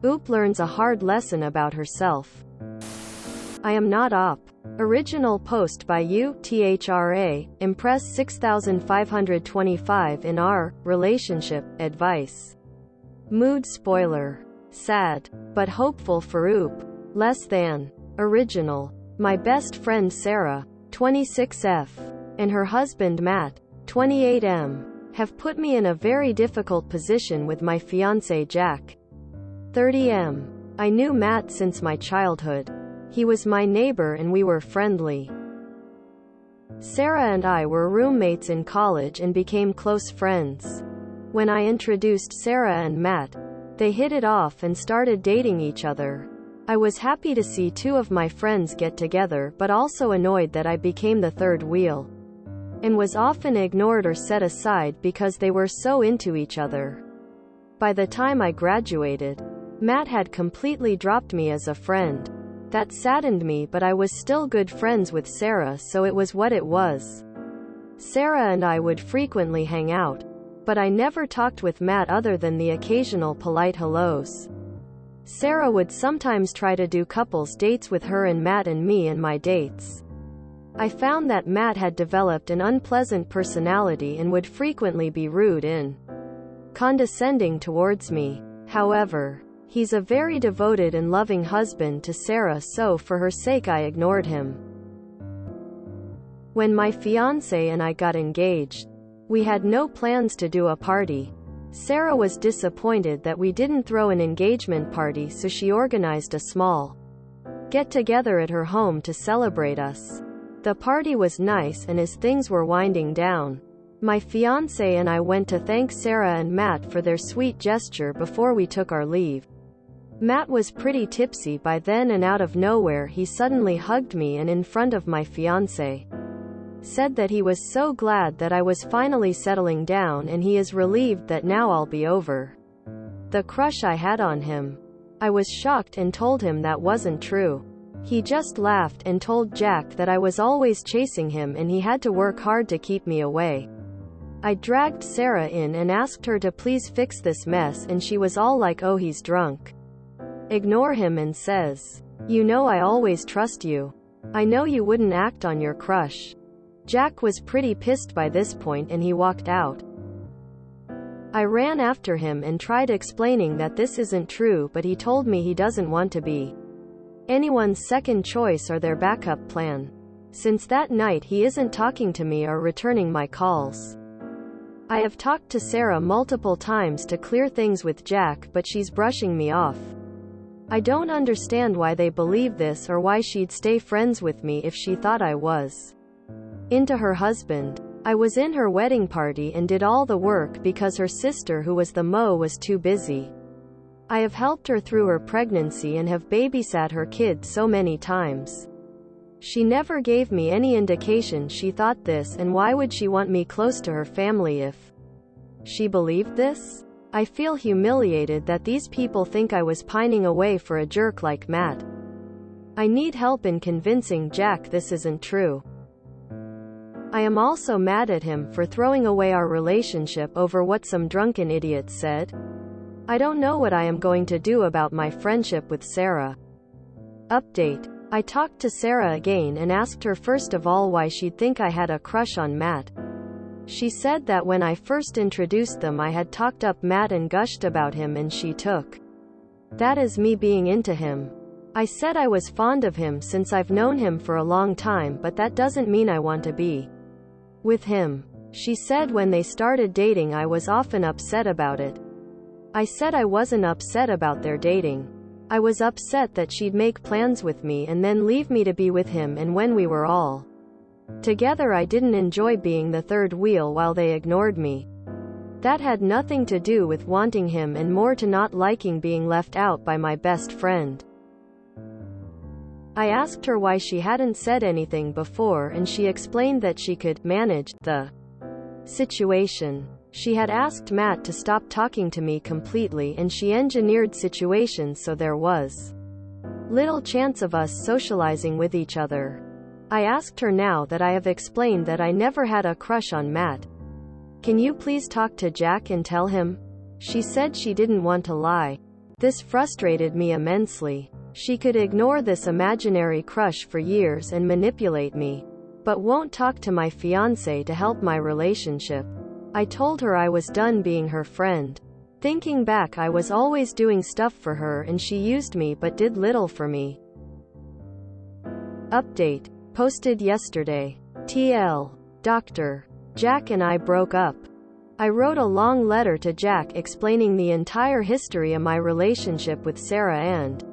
Oop learns a hard lesson about herself. I am not op. Original post by UTHRA, Impress 6525 in our relationship advice. Mood spoiler. Sad, but hopeful for Oop. Less than. Original. My best friend Sarah, 26F, and her husband Matt, 28M, have put me in a very difficult position with my fiancé Jack, 30M. I knew Matt since my childhood. He was my neighbor and we were friendly. Sarah and I were roommates in college and became close friends. When I introduced Sarah and Matt, they hit it off and started dating each other. I was happy to see two of my friends get together, but also annoyed that I became the third wheel, and was often ignored or set aside because they were so into each other. By the time I graduated, Matt had completely dropped me as a friend. That saddened me, but I was still good friends with Sarah, so it was what it was. Sarah and I would frequently hang out, but I never talked with Matt other than the occasional polite hellos. Sarah would sometimes try to do couples dates with her and Matt and me and my dates. I found that Matt had developed an unpleasant personality and would frequently be rude and condescending towards me. However, he's a very devoted and loving husband to Sarah, so for her sake I ignored him. When my fiancé and I got engaged, we had no plans to do a party. Sarah was disappointed that we didn't throw an engagement party, so she organized a small get-together at her home to celebrate us. The party was nice, and as things were winding down, my fiancé and I went to thank Sarah and Matt for their sweet gesture before we took our leave. Matt was pretty tipsy by then, and out of nowhere he suddenly hugged me and in front of my fiancé said that he was so glad that I was finally settling down and he is relieved that now I'll be over the crush I had on him. I was shocked and told him that wasn't true. He just laughed and told Jack that I was always chasing him and he had to work hard to keep me away. I dragged Sarah in and asked her to please fix this mess, and she was all like, "Oh, he's drunk. Ignore him," and says, "You know I always trust you. I know you wouldn't act on your crush." Jack was pretty pissed by this point and he walked out. I ran after him and tried explaining that this isn't true, but he told me he doesn't want to be anyone's second choice or their backup plan. Since that night he isn't talking to me or returning my calls. I have talked to Sarah multiple times to clear things with Jack, but she's brushing me off. I don't understand why they believe this or why she'd stay friends with me if she thought I was into her husband. I was in her wedding party and did all the work because her sister, who was the mo, was too busy. I have helped her through her pregnancy and have babysat her kid so many times. She never gave me any indication she thought this, and why would she want me close to her family if she believed this? I feel humiliated that these people think I was pining away for a jerk like Matt. I need help in convincing Jack this isn't true. I am also mad at him for throwing away our relationship over what some drunken idiot said. I don't know what I am going to do about my friendship with Sarah. Update. I talked to Sarah again and asked her first of all why she'd think I had a crush on Matt. She said that when I first introduced them I had talked up Matt and gushed about him, and she took that as me being into him. I said I was fond of him since I've known him for a long time, but that doesn't mean I want to be with him. She said when they started dating I was often upset about it. I said I wasn't upset about their dating. I was upset that she'd make plans with me and then leave me to be with him, and when we were all together I didn't enjoy being the third wheel while they ignored me. That had nothing to do with wanting him and more to not liking being left out by my best friend. I asked her why she hadn't said anything before, and she explained that she could manage the situation. She had asked Matt to stop talking to me completely, and she engineered situations so there was little chance of us socializing with each other. I asked her, now that I have explained that I never had a crush on Matt, can you please talk to Jack and tell him? She said she didn't want to lie. This frustrated me immensely. She could ignore this imaginary crush for years and manipulate me, but won't talk to my fiancé to help my relationship. I told her I was done being her friend. Thinking back, I was always doing stuff for her and she used me but did little for me. Update. Posted yesterday. TL. Dr. Jack and I broke up. I wrote a long letter to Jack explaining the entire history of my relationship with Sarah and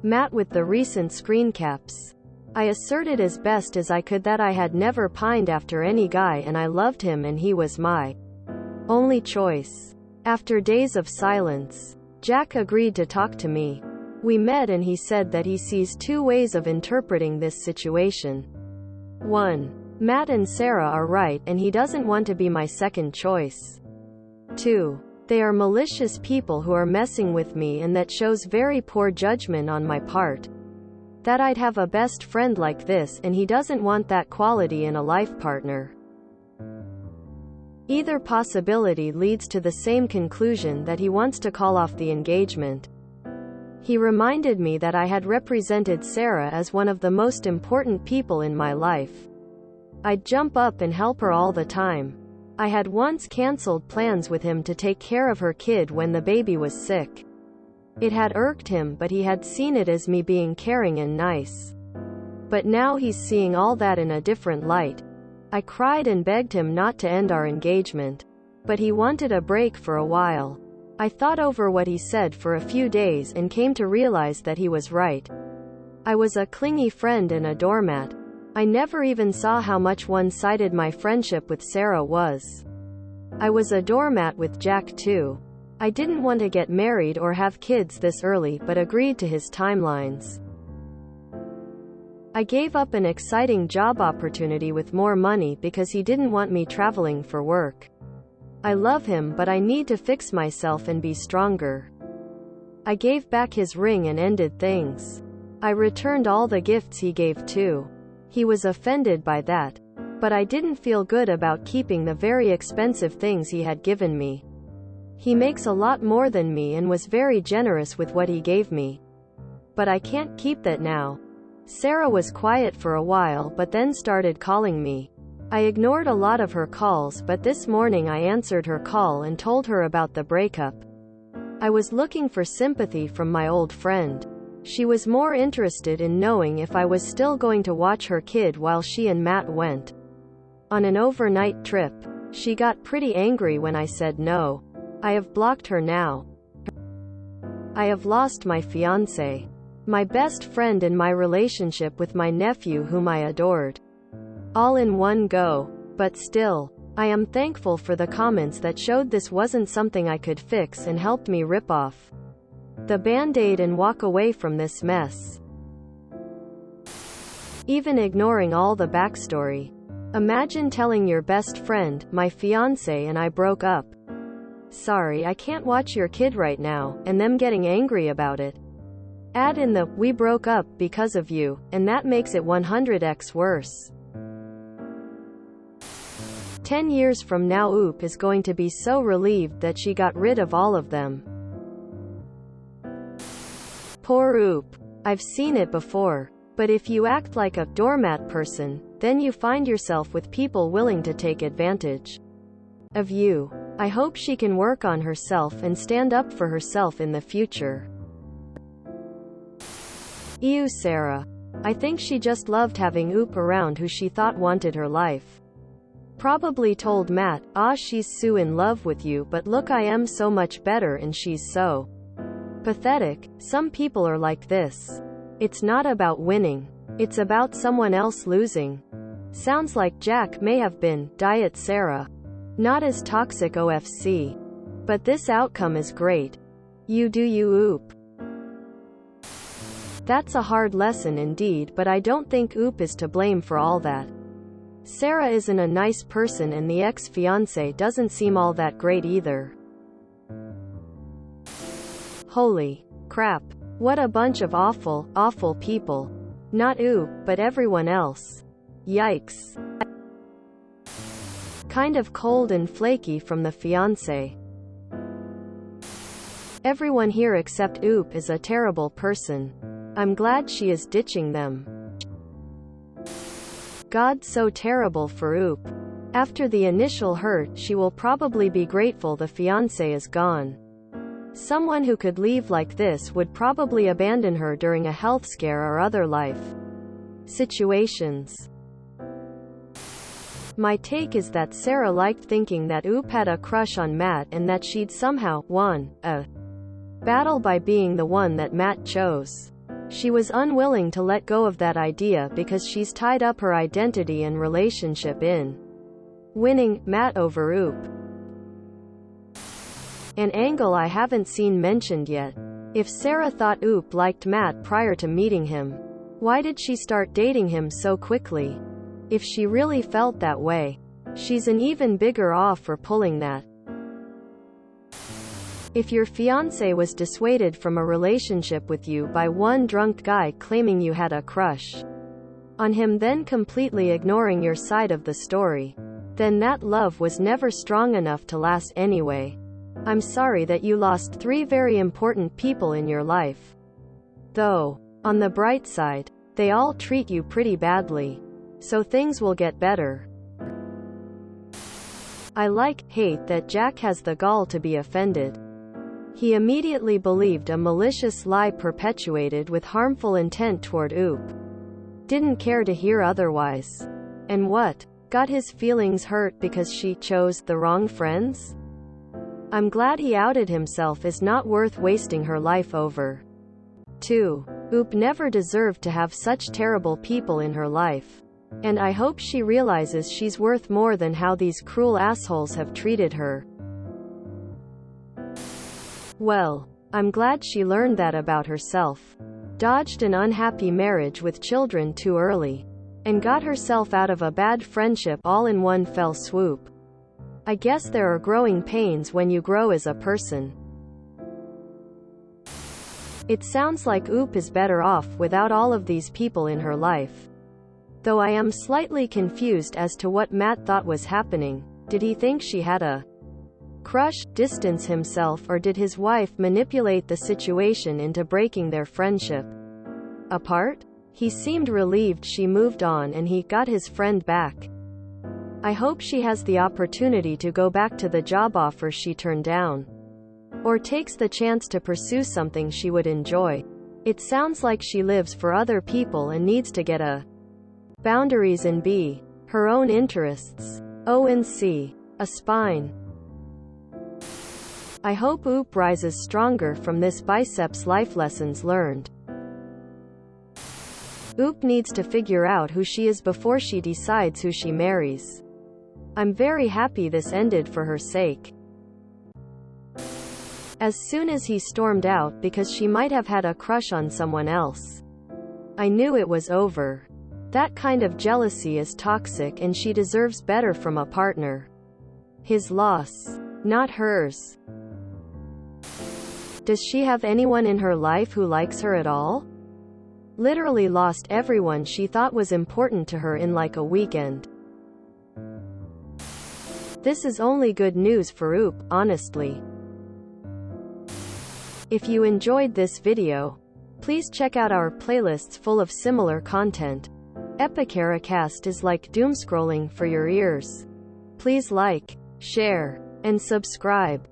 Matt with the recent screen caps. I asserted as best as I could that I had never pined after any guy and I loved him and he was my only choice. After days of silence, Jack agreed to talk to me. We met and he said that he sees two ways of interpreting this situation. 1. Matt and Sarah are right and he doesn't want to be my second choice. 2. They are malicious people who are messing with me and that shows very poor judgment on my part. That I'd have a best friend like this and he doesn't want that quality in a life partner. Either possibility leads to the same conclusion, that he wants to call off the engagement. He reminded me that I had represented Sarah as one of the most important people in my life. I'd jump up and help her all the time. I had once cancelled plans with him to take care of her kid when the baby was sick. It had irked him, but he had seen it as me being caring and nice. But now he's seeing all that in a different light. I cried and begged him not to end our engagement. But he wanted a break for a while. I thought over what he said for a few days and came to realize that he was right. I was a clingy friend and a doormat. I never even saw how much one-sided my friendship with Sarah was. I was a doormat with Jack too. I didn't want to get married or have kids this early but agreed to his timelines. I gave up an exciting job opportunity with more money because he didn't want me traveling for work. I love him but I need to fix myself and be stronger. I gave back his ring and ended things. I returned all the gifts he gave too. He was offended by that. But I didn't feel good about keeping the very expensive things he had given me. He makes a lot more than me and was very generous with what he gave me. But I can't keep that now. Sarah was quiet for a while but then started calling me. I ignored a lot of her calls, but this morning I answered her call and told her about the breakup. I was looking for sympathy from my old friend. She was more interested in knowing if I was still going to watch her kid while she and Matt went on an overnight trip. She got pretty angry when I said no. I have blocked her now. I have lost my fiancé, my best friend, and my relationship with my nephew whom I adored. All in one go. But still, I am thankful for the comments that showed this wasn't something I could fix and helped me rip off the band-aid and walk away from this mess. Even ignoring all the backstory. Imagine telling your best friend, my fiancé and I broke up. Sorry, I can't watch your kid right now, and them getting angry about it. Add in the, we broke up because of you, and that makes it 100x worse. 10 years from now, Oop is going to be so relieved that she got rid of all of them. Poor Oop. I've seen it before. But if you act like a doormat person, then you find yourself with people willing to take advantage of you. I hope she can work on herself and stand up for herself in the future. Ew, Sarah. I think she just loved having Oop around, who she thought wanted her life. Probably told Matt, she's so in love with you, but look, I am so much better and she's so pathetic. Some people are like this. It's not about winning. It's about someone else losing. Sounds like Jack may have been Diet Sarah. Not as toxic OFC. But this outcome is great. You do you, Oop. That's a hard lesson indeed, but I don't think Oop is to blame for all that. Sarah isn't a nice person and the ex-fiancé doesn't seem all that great either. Holy crap. What a bunch of awful, awful people. Not Oop, but everyone else. Yikes. Kind of cold and flaky from the fiancé. Everyone here except Oop is a terrible person. I'm glad she is ditching them. God, so terrible for Oop. After the initial hurt, she will probably be grateful the fiancé is gone. Someone who could leave like this would probably abandon her during a health scare or other life situations. My take is that Sarah liked thinking that Oop had a crush on Matt and that she'd somehow won a battle by being the one that Matt chose. She was unwilling to let go of that idea because she's tied up her identity and relationship in winning Matt over Oop. An angle I haven't seen mentioned yet. If Sarah thought Oop liked Matt prior to meeting him, why did she start dating him so quickly? If she really felt that way, she's an even bigger off for pulling that. If your fiancé was dissuaded from a relationship with you by one drunk guy claiming you had a crush on him, then completely ignoring your side of the story, then that love was never strong enough to last anyway. I'm sorry that you lost 3 very important people in your life. Though, on the bright side, they all treat you pretty badly. So things will get better. I hate that Jack has the gall to be offended. He immediately believed a malicious lie perpetuated with harmful intent toward Oop. Didn't care to hear otherwise. And what? Got his feelings hurt because she chose the wrong friends? I'm glad he outed himself as not worth wasting her life over. 2. Oop never deserved to have such terrible people in her life. And I hope she realizes she's worth more than how these cruel assholes have treated her. Well, I'm glad she learned that about herself. Dodged an unhappy marriage with children too early. And got herself out of a bad friendship all in one fell swoop. I guess there are growing pains when you grow as a person. It sounds like Oop is better off without all of these people in her life. Though I am slightly confused as to what Matt thought was happening. Did he think she had a crush, distance himself, or did his wife manipulate the situation into breaking their friendship apart? He seemed relieved she moved on and he got his friend back. I hope she has the opportunity to go back to the job offer she turned down. Or takes the chance to pursue something she would enjoy. It sounds like she lives for other people and needs to get a boundaries and be her own interests. O and C. A spine. I hope Oop rises stronger from this biceps life lessons learned. Oop needs to figure out who she is before she decides who she marries. I'm very happy this ended for her sake. As soon as he stormed out because she might have had a crush on someone else, I knew it was over. That kind of jealousy is toxic and she deserves better from a partner. His loss, not hers. Does she have anyone in her life who likes her at all? Literally lost everyone she thought was important to her in like a weekend. This is only good news for Oop, honestly. If you enjoyed this video, please check out our playlists full of similar content. Epicaricast is like doom scrolling for your ears. Please like, share, and subscribe.